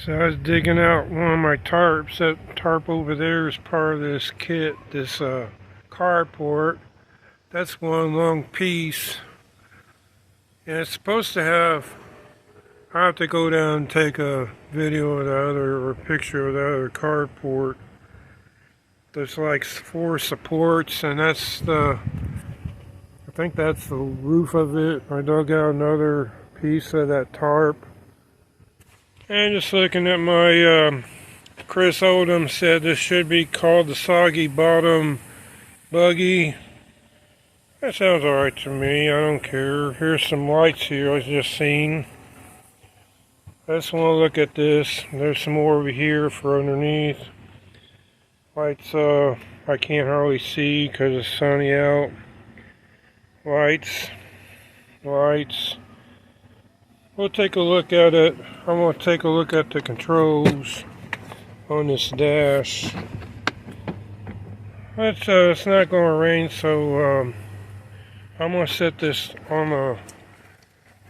So I was digging out one of my tarps. That tarp over there is part of this kit, this carport. That's one long piece. And it's supposed to have, I have to go down and take a video of the other, or a picture of the other carport. There's like 4 supports, and that's the, I think that's the roof of it. I dug out another piece of that tarp. And just looking at my, Chris Oldham said this should be called the Soggy bottom buggy. That sounds alright to me, I don't care. Here's some lights here I just seen. I just want to look at this. There's some more over here for underneath. Lights, I can't hardly see because it's sunny out. Lights. We'll take a look at it. I'm going to take a look at the controls on this dash. It's not going to rain, so I'm going to set this on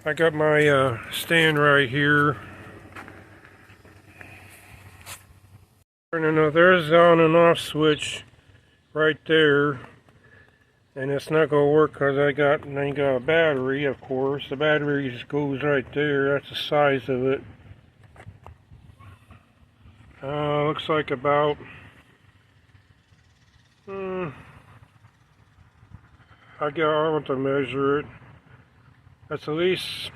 I got my stand right here. There's the on and off switch right there. And it's not going to work because I ain't got a battery, of course. The battery just goes right there. That's the size of it. Looks like about I want to measure it. That's at least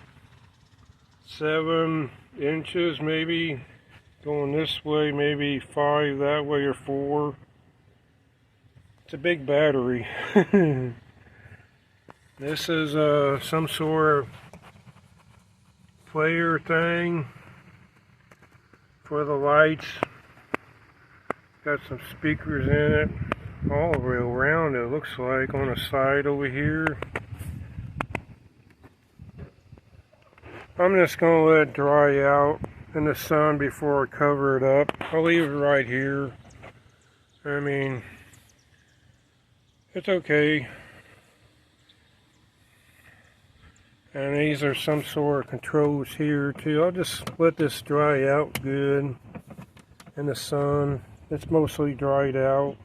7 inches, maybe going this way, maybe 5 that way, or 4. It's a big battery. This is some sort of player thing for the lights. Got some speakers in it all the way around, it looks like, on the side over here. I'm just going to let it dry out in the sun before I cover it up. I'll leave it right here. I mean, it's okay. And these are some sort of controls here too. I'll just let this dry out good in the sun. It's mostly dried out.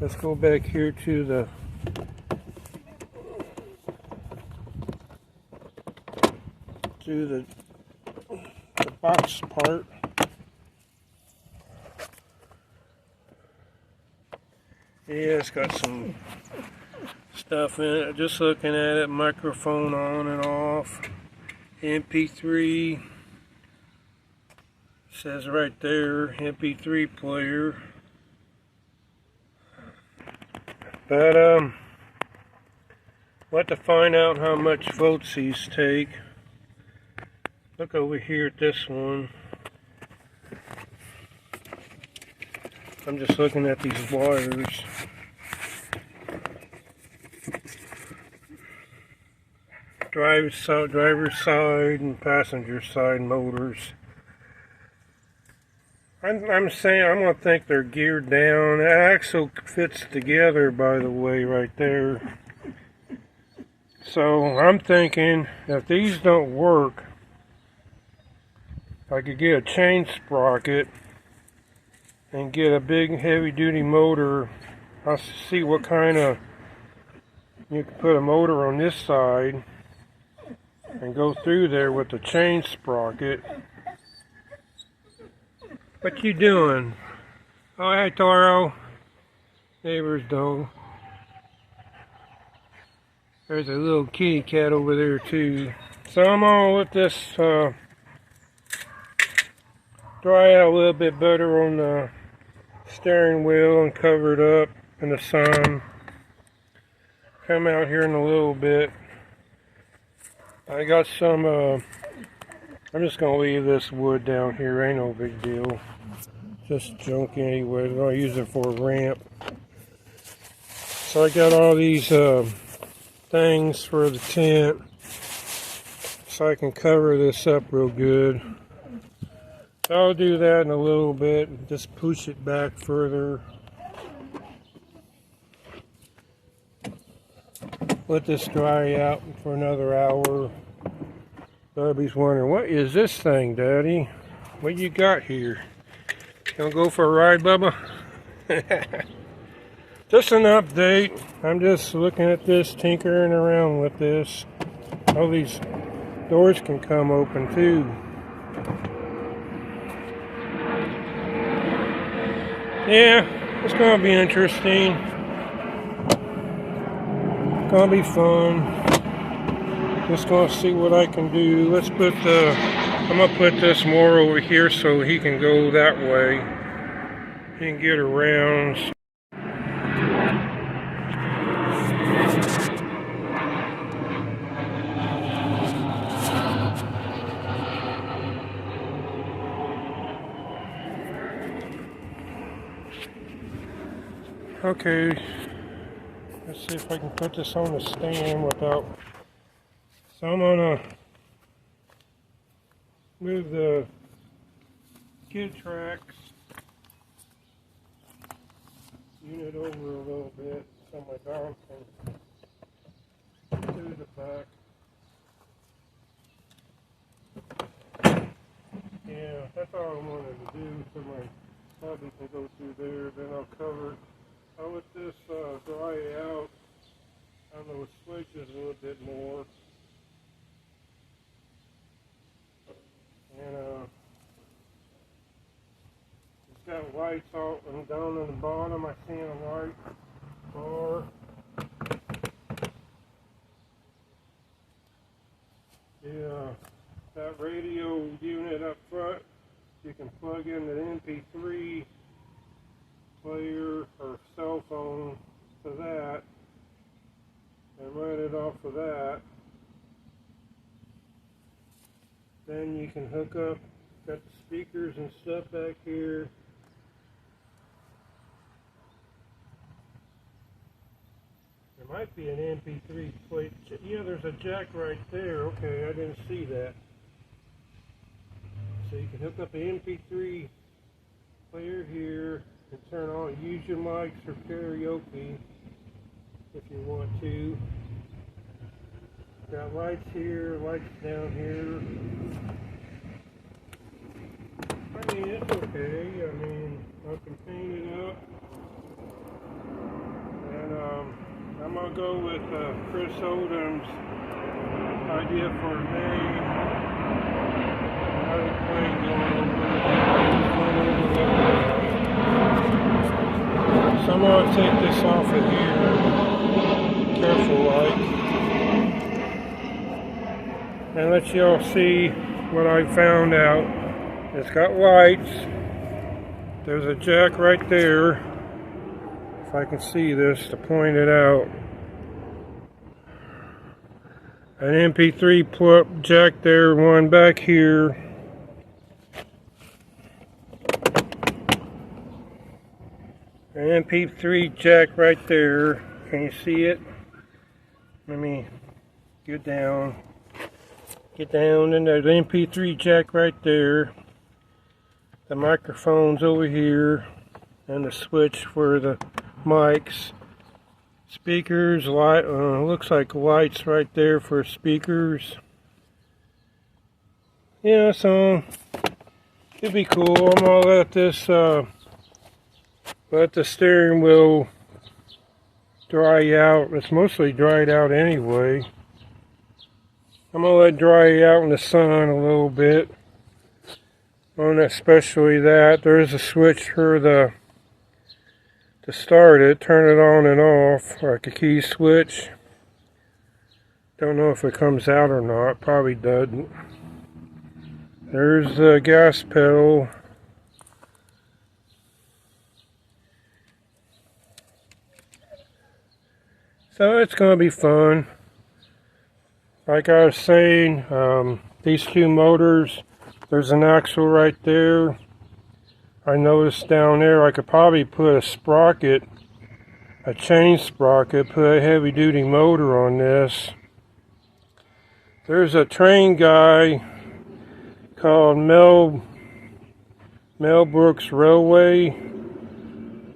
Let's go back here to the box part. Yeah, it's got some stuff in it. Just looking at it, microphone on and off, MP3, says right there, MP3 player. But we'll have to find out how much volts these take. Look over here at this one. I'm just looking at these wires. Driver's side and passenger side motors. I'm saying, I'm going to think they're geared down. The axle fits together, by the way, right there. So I'm thinking, if these don't work, I could get a chain sprocket and get a big heavy-duty motor. I'll see what kind of, you can put a motor on this side and go through there with the chain sprocket. What you doing? Oh, hey, Toro. Neighbor's dog. There's a little kitty cat over there too. So I'm gonna let this dry out a little bit better on the steering wheel and cover it up in the sun. Come out here in a little bit. I got some, I'm just going to leave this wood down here, ain't no big deal. Just junk anyway, I'm going to use it for a ramp. So I got all these things for the tent, so I can cover this up real good. I'll do that in a little bit, and just push it back further. Let this dry out for another hour. Bubby's wondering, what is this thing, Daddy? What you got here? Gonna go for a ride, Bubba? Just an update. I'm just looking at this, tinkering around with this. All these doors can come open too. Yeah, it's gonna be interesting. It's gonna be fun. Just gonna see what I can do. Let's put I'm gonna put this more over here so he can go that way. He can get around. Okay, let's see if I can put this on the stand without. So I'm gonna move the skid tracks unit over a little bit so my dog can do the back. Yeah, that's all I wanted to do so my hubby can go through there. Then I'll cover. I'll let this dry out on those switches a little bit more. And it's got lights all and down on the bottom. I see a light bar. Yeah, that radio unit up front, you can plug in the MP3 player or cell phone to that and run it off of that. Then you can hook up, got the speakers and stuff back here. There might be an MP3 plate. Yeah, there's a jack right there. Okay, I didn't see that. So you can hook up the MP3 player here and turn on, use your mics for karaoke if you want to. Got lights here, lights down here. I mean, it's okay. I mean, I can paint it up. And I'm going to go with Chris Oldham's idea for a name. Another plane going over. So I'm going to take this off of here. Careful, like. And let y'all see what I found out. It's got lights. There's a jack right there. If I can see this to point it out. An MP3 jack there, one back here. An MP3 jack right there. Can you see it? Let me get down. Get down, and there's an MP3 jack right there. The microphone's over here, and the switch for the mics. Speakers, light. Looks like lights right there for speakers. Yeah, so it'd be cool. I'm gonna let this, let the steering wheel dry out. It's mostly dried out anyway. I'm going to let it dry out in the sun a little bit. On especially that. There's a switch for to start it, turn it on and off, like a key switch. Don't know if it comes out or not. Probably doesn't. There's the gas pedal. So it's going to be fun. Like I was saying, these two motors, there's an axle right there. I noticed down there I could probably put a sprocket, a chain sprocket, put a heavy duty motor on this. There's a train guy called Mel Brooks Railway.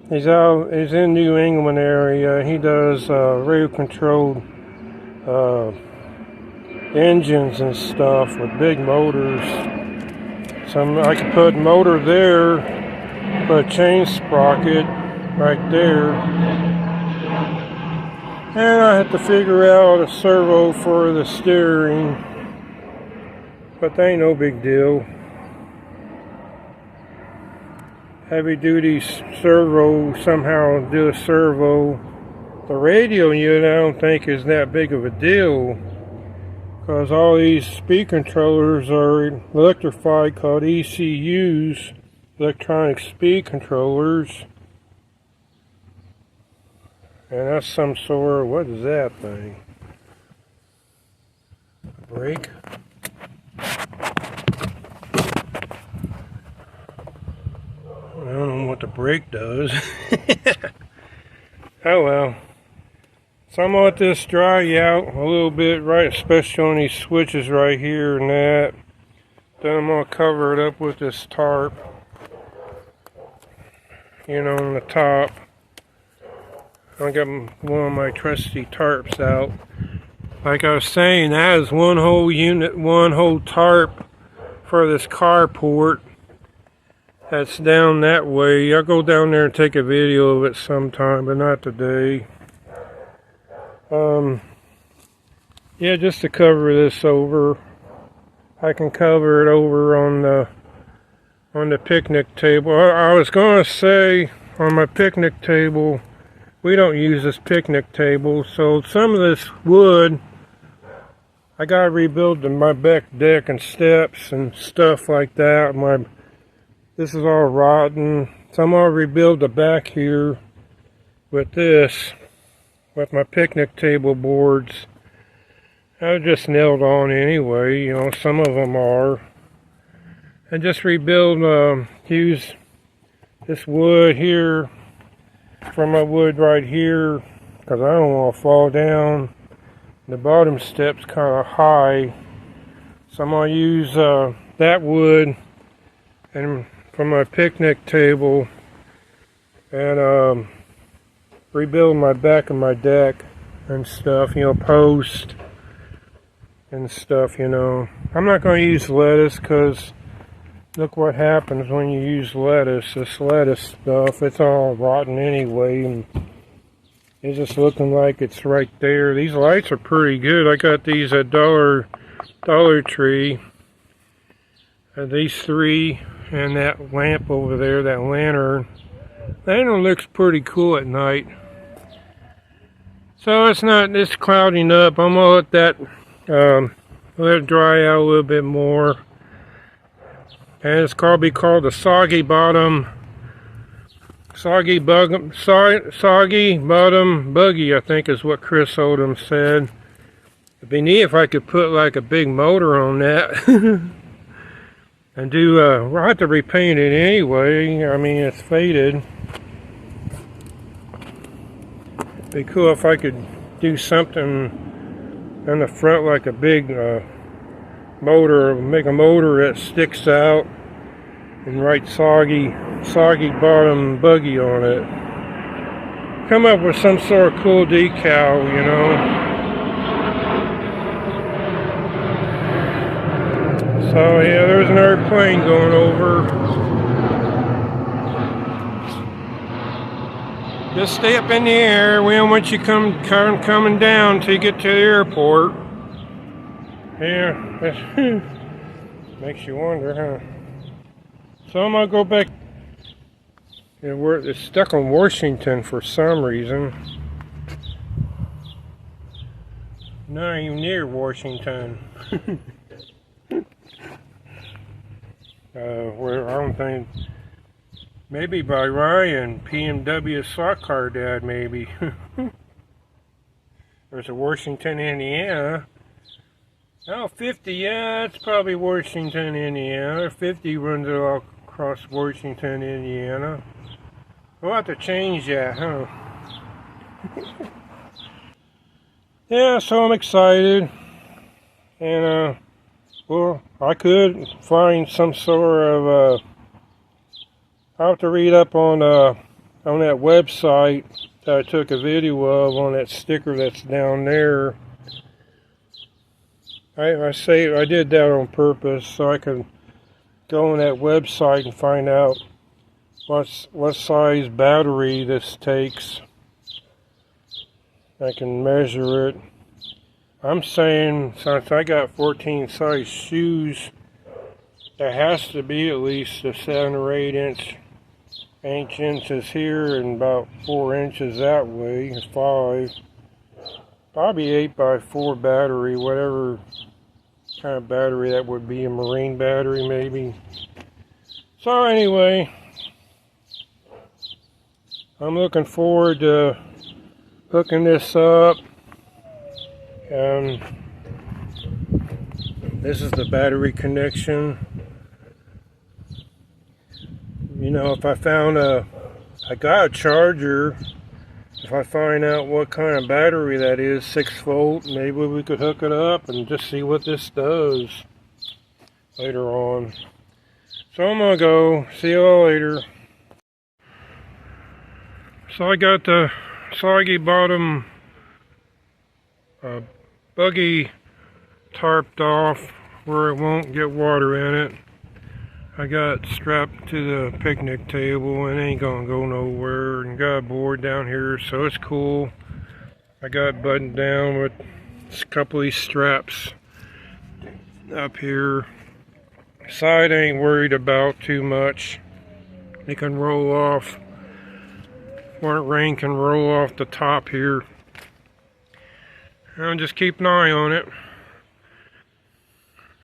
He's in New England area. He does radio controlled engines and stuff with big motors. I could put motor there, put a chain sprocket right there. And I have to figure out a servo for the steering, but that ain't no big deal. Heavy duty servo, somehow do a servo. The radio unit I don't think is that big of a deal, because all these speed controllers are electrified, called ECUs, electronic speed controllers. And that's some sort of, what is that thing? A brake? I don't know what the brake does. Oh well. So I'm gonna let this dry out a little bit, right, especially on these switches right here and that. Then I'm gonna cover it up with this tarp, you know, on the top. I got one of my trusty tarps out. Like I was saying, that is one whole unit, one whole tarp for this carport. That's down that way. I'll go down there and take a video of it sometime, but not today. Yeah, just to cover this over. I can cover it over on the picnic table. I was gonna say on my picnic table, we don't use this picnic table, so some of this wood, I gotta rebuild my back deck and steps and stuff like that. This is all rotten, so I'm gonna rebuild the back here with this, with my picnic table boards. They're just nailed on anyway, you know, some of them are. And just rebuild, use this wood here from my wood right here, because I don't want to fall down. The bottom step's kind of high, so I'm going to use that wood and from my picnic table and rebuild my back of my deck and stuff, you know, post and stuff, you know. I'm not going to use lettuce, because look what happens when you use lettuce. This lettuce stuff, it's all rotten anyway, and it's just looking like it's right there. These lights are pretty good. I got these at Dollar Tree. These three, and that lamp over there, that lantern. That one looks pretty cool at night. So it's clouding up. I'm gonna let that let it dry out a little bit more. And it's be called the Soggy Bottom Buggy, I think is what Chris Oldham said. It'd be neat if I could put like a big motor on that. And do, we'll have to repaint it anyway. I mean, it's faded. It'd be cool if I could do something on the front, like a big motor, make a motor that sticks out and write Soggy Bottom Buggy on it. Come up with some sort of cool decal, you know. So yeah, there's an airplane going over. Just stay up in the air. We don't want you coming down until you get to the airport. Yeah, makes you wonder, huh? So I'm gonna go back. It's stuck on Washington for some reason. Not even near Washington. Where I don't think, maybe by Ryan, PMW slot car dad, maybe. There's a Washington, Indiana. Oh, 50, yeah, that's probably Washington, Indiana. 50 runs it all across Washington, Indiana. We'll have to change that, huh? Yeah, so I'm excited. And, well, I could find some sort of, I'll have to read up on that website that I took a video of, on that sticker that's down there. I did that on purpose so I can go on that website and find out what size battery this takes. I can measure it. I'm saying since I got 14 size shoes, there has to be at least a 7 or 8 inches here and about 4 inches that way. 5. Probably 8x4 battery, whatever kind of battery that would be, a marine battery maybe. So anyway, I'm looking forward to hooking this up. This is the battery connection. You know, if I got a charger, if I find out what kind of battery that is, 6 volt, maybe we could hook it up and just see what this does later on. So I'm gonna go, see you all later. So I got the Soggy bottom Buggy tarped off where it won't get water in it. I got strapped to the picnic table and it ain't gonna go nowhere, and got a board down here so it's cool. I got buttoned down with a couple of these straps up here. Side I ain't worried about too much. They can roll off. Front rain can roll off the top here. And just keep an eye on it.